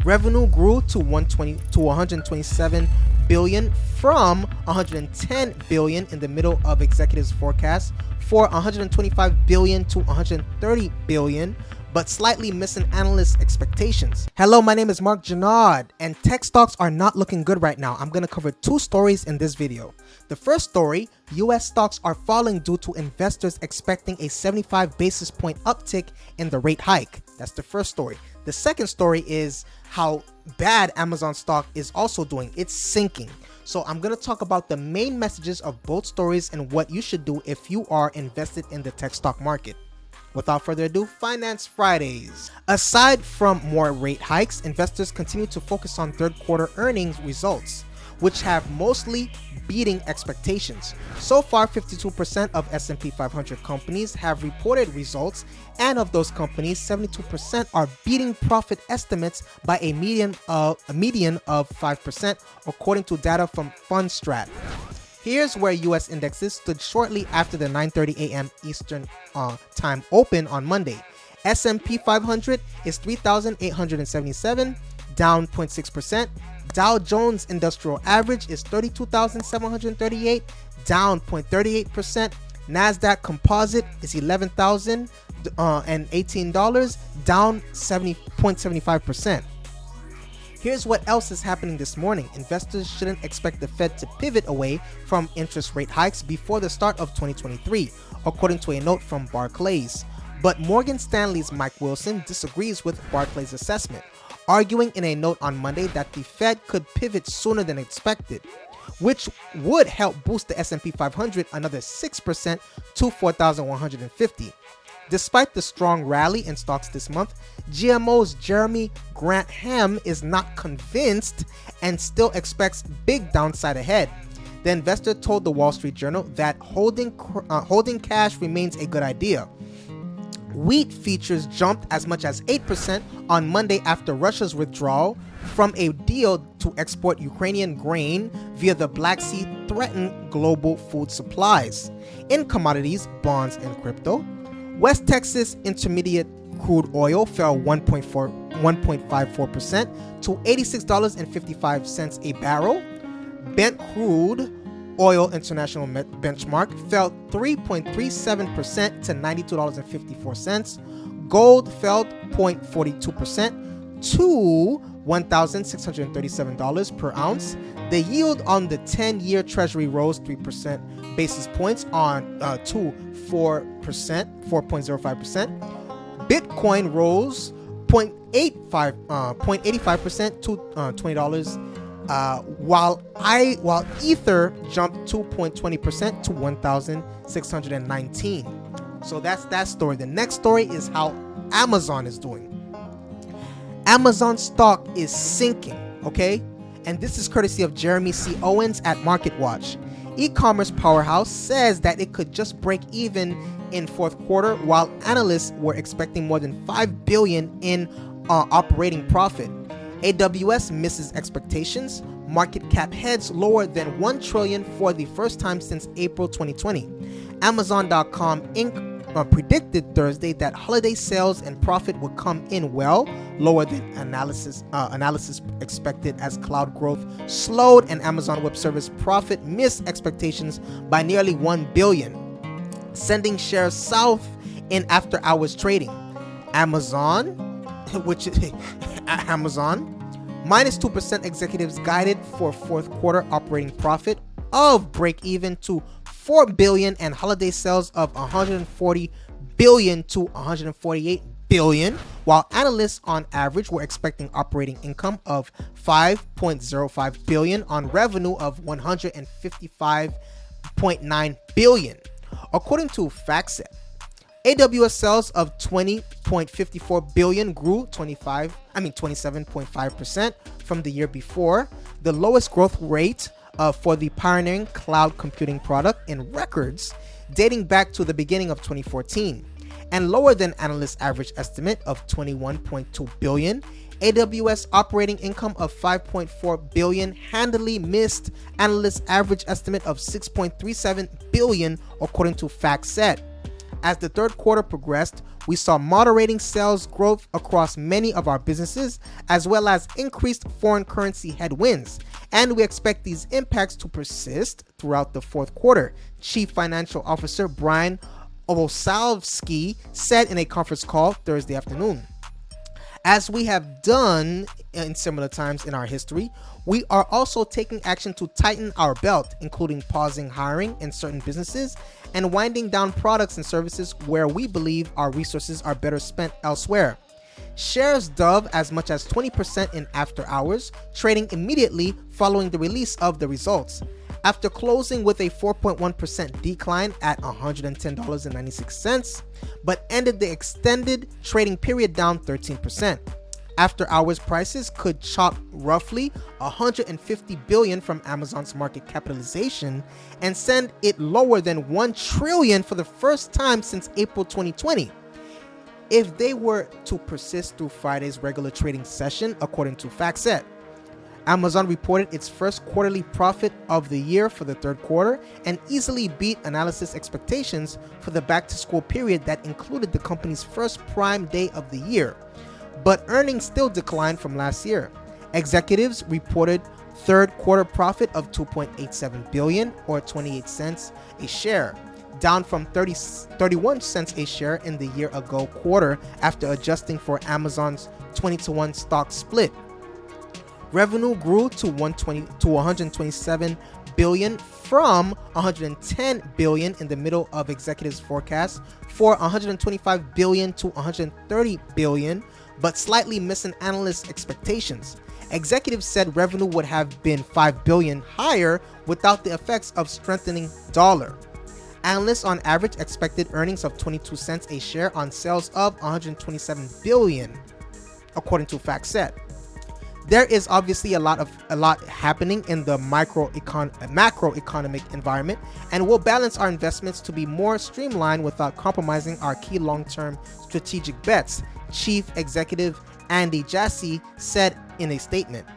Revenue grew to 127 billion from 110 billion in the middle of executives' forecasts for 125 billion to 130 billion, but slightly missing analysts' expectations. Hello, my name is Marc Drouinaud, and tech stocks are not looking good right now. I'm going to cover two stories in this video. The first story, US stocks are falling due to investors expecting a 75 basis point uptick in the rate hike. That's the first story. The second story is how bad Amazon stock is also doing. It's sinking. So I'm going to talk about the main messages of both stories and what you should do if you are invested in the tech stock market. Without further ado, Finance Fridays. Aside from more rate hikes, investors continue to focus on third quarter earnings results, which have mostly beating expectations. So far, 52% of S&P 500 companies have reported results, and of those companies, 72% are beating profit estimates by a median of 5%, according to data from Fundstrat. Here's where US indexes stood shortly after the 9:30 a.m. Eastern time open on Monday. S&P 500 is 3,877, down 0.6%. Dow Jones Industrial Average is 32,738, down 0.38%. NASDAQ Composite is $11,018, down 0.75%. Here's what else is happening this morning. Investors shouldn't expect the Fed to pivot away from interest rate hikes before the start of 2023, according to a note from Barclays. But Morgan Stanley's Mike Wilson disagrees with Barclays' assessment, arguing in a note on Monday that the Fed could pivot sooner than expected, which would help boost the S&P 500 another 6% to 4,150. Despite the strong rally in stocks this month, GMO's Jeremy Grantham is not convinced and still expects big downside ahead. The investor told the Wall Street Journal that holding cash remains a good idea. Wheat futures jumped as much as 8% on Monday after Russia's withdrawal from a deal to export Ukrainian grain via the Black Sea threatened global food supplies. In commodities, bonds, and crypto, West Texas Intermediate crude oil fell 1.54% to $86.55 a barrel. Brent crude oil international benchmark fell 3.37% to $92.54. Gold fell 0.42% to $1,637 per ounce. The yield on the 10-year Treasury rose 3% basis points on to 4.05%. Bitcoin rose 0.85% to $20. While Ether jumped 2.20% to 1,619. So that's that story. The next story is how Amazon is doing. Amazon stock is sinking, okay? And this is courtesy of Jeremy C. Owens at MarketWatch. E-commerce powerhouse says that it could just break even in fourth quarter, while analysts were expecting more than $5 billion in operating profit. AWS misses expectations. Market cap heads lower than $1 trillion for the first time since April 2020. Amazon.com Inc. Predicted Thursday that holiday sales and profit would come in well, lower than analysis expected as cloud growth slowed and Amazon Web Service profit missed expectations by nearly $1 billion, sending shares south in after-hours trading. Amazon, minus 2% executives guided for fourth quarter operating profit of break even to $4 billion and holiday sales of $140 billion to $148 billion, while analysts on average were expecting operating income of $5.05 billion on revenue of $155.9 billion. According to FactSet, AWS sales of $20.54 billion grew 27.5% from the year before, the lowest growth rate for the pioneering cloud computing product in records dating back to the beginning of 2014, and lower than analyst average estimate of $21.2 billion. AWS operating income of $5.4 billion handily missed analyst average estimate of $6.37 billion, according to FactSet. As the third quarter progressed, we saw moderating sales growth across many of our businesses, as well as increased foreign currency headwinds, and we expect these impacts to persist throughout the fourth quarter, Chief Financial Officer Brian Obolsavsky said in a conference call Thursday afternoon. As we have done in similar times in our history, we are also taking action to tighten our belt, including pausing hiring in certain businesses and winding down products and services where we believe our resources are better spent elsewhere. Shares dove as much as 20% in after hours, trading immediately following the release of the results. After closing with a 4.1% decline at $110.96, but ended the extended trading period down 13%. After hours prices could chop roughly $150 billion from Amazon's market capitalization and send it lower than $1 trillion for the first time since April 2020. If they were to persist through Friday's regular trading session, according to FactSet. Amazon reported its first quarterly profit of the year for the third quarter and easily beat analysis expectations for the back-to-school period that included the company's first Prime Day of the year. But earnings still declined from last year. Executives reported third quarter profit of $2.87 billion or 28 cents a share, down from 31 cents a share in the year ago quarter after adjusting for Amazon's 20-to-1 stock split. Revenue grew to $127 billion from $110 billion in the middle of executives' forecast for $125 billion to $130 billion, but slightly missing analysts' expectations. Executives said revenue would have been $5 billion higher without the effects of strengthening dollar. Analysts on average expected earnings of 22 cents a share on sales of $127 billion, according to FactSet. There is obviously a lot happening in the macroeconomic environment, and we'll balance our investments to be more streamlined without compromising our key long-term strategic bets, Chief Executive Andy Jassy said in a statement.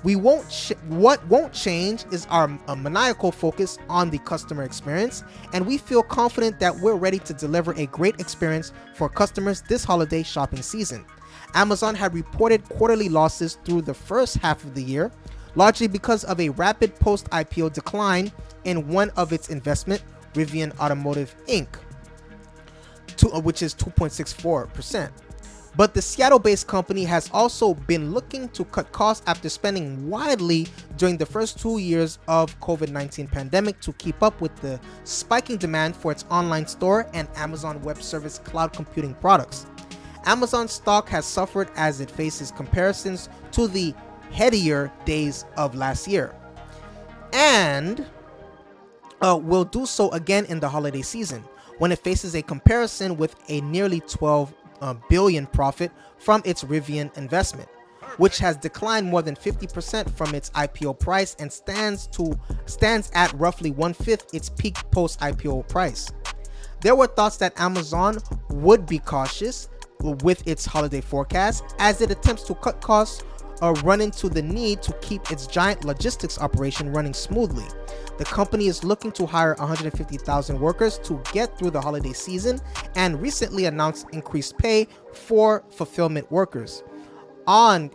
What won't change is our maniacal focus on the customer experience, and we feel confident that we're ready to deliver a great experience for customers this holiday shopping season. Amazon had reported quarterly losses through the first half of the year, largely because of a rapid post-IPO decline in one of its investment, Rivian Automotive Inc., which is 2.64%. But the Seattle-based company has also been looking to cut costs after spending widely during the first 2 years of COVID-19 pandemic to keep up with the spiking demand for its online store and Amazon Web Service cloud computing products. Amazon stock has suffered as it faces comparisons to the headier days of last year, and will do so again in the holiday season when it faces a comparison with a nearly $12 billion profit from its Rivian investment, which has declined more than 50% from its IPO price and stands at roughly 1/5 its peak post-IPO price. There were thoughts that Amazon would be cautious with its holiday forecast as it attempts to cut costs or run into the need to keep its giant logistics operation running smoothly. The company is looking to hire 150,000 workers to get through the holiday season and recently announced increased pay for fulfillment workers. On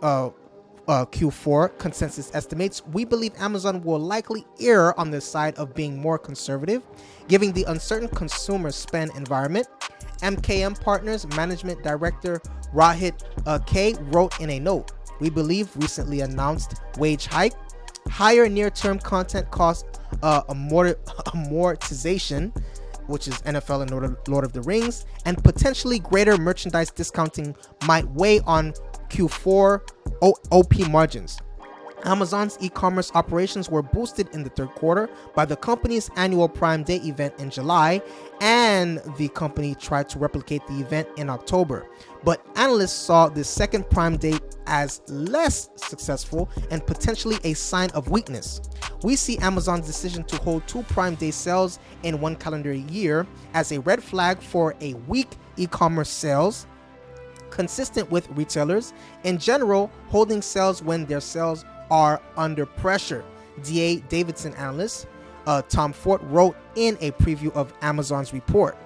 Q4 consensus estimates, we believe Amazon will likely err on the side of being more conservative, given the uncertain consumer spend environment. MKM Partners Management Director Rohit K wrote in a note, "We believe recently announced wage hike, higher near-term content cost amortization, which is NFL and Lord of the Rings, and potentially greater merchandise discounting might weigh on Q4 OP margins." Amazon's e-commerce operations were boosted in the third quarter by the company's annual Prime Day event in July, and the company tried to replicate the event in October. But analysts saw the second Prime Day as less successful and potentially a sign of weakness. We see Amazon's decision to hold 2 Prime Day sales in one calendar year as a red flag for a weak e-commerce sales, consistent with retailers in general holding sales when their sales are under pressure. D.A. Davidson analyst Tom Ford wrote in a preview of Amazon's report.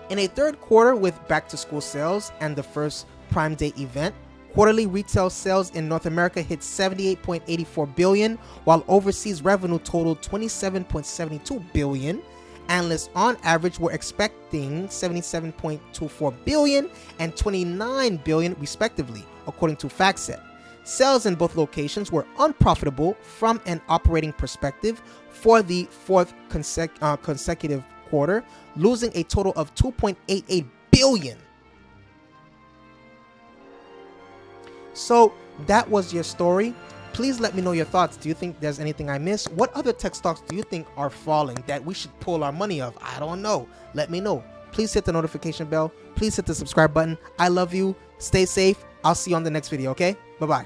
In a third quarter with back-to-school sales and the first Prime Day event, quarterly retail sales in North America hit $78.84 billion, while overseas revenue totaled $27.72 billion. Analysts on average were expecting $77.24 billion and $29 billion respectively, according to FactSet. Sales in both locations were unprofitable from an operating perspective for the fourth consecutive quarter, losing a total of $2.88 billion. So that was your story. Please let me know your thoughts. Do you think there's anything I missed? What other tech stocks do you think are falling that we should pull our money of? I don't know. Let me know. Please hit the notification bell. Please hit the subscribe button. I love you. Stay safe. I'll see you on the next video, okay? Bye-bye.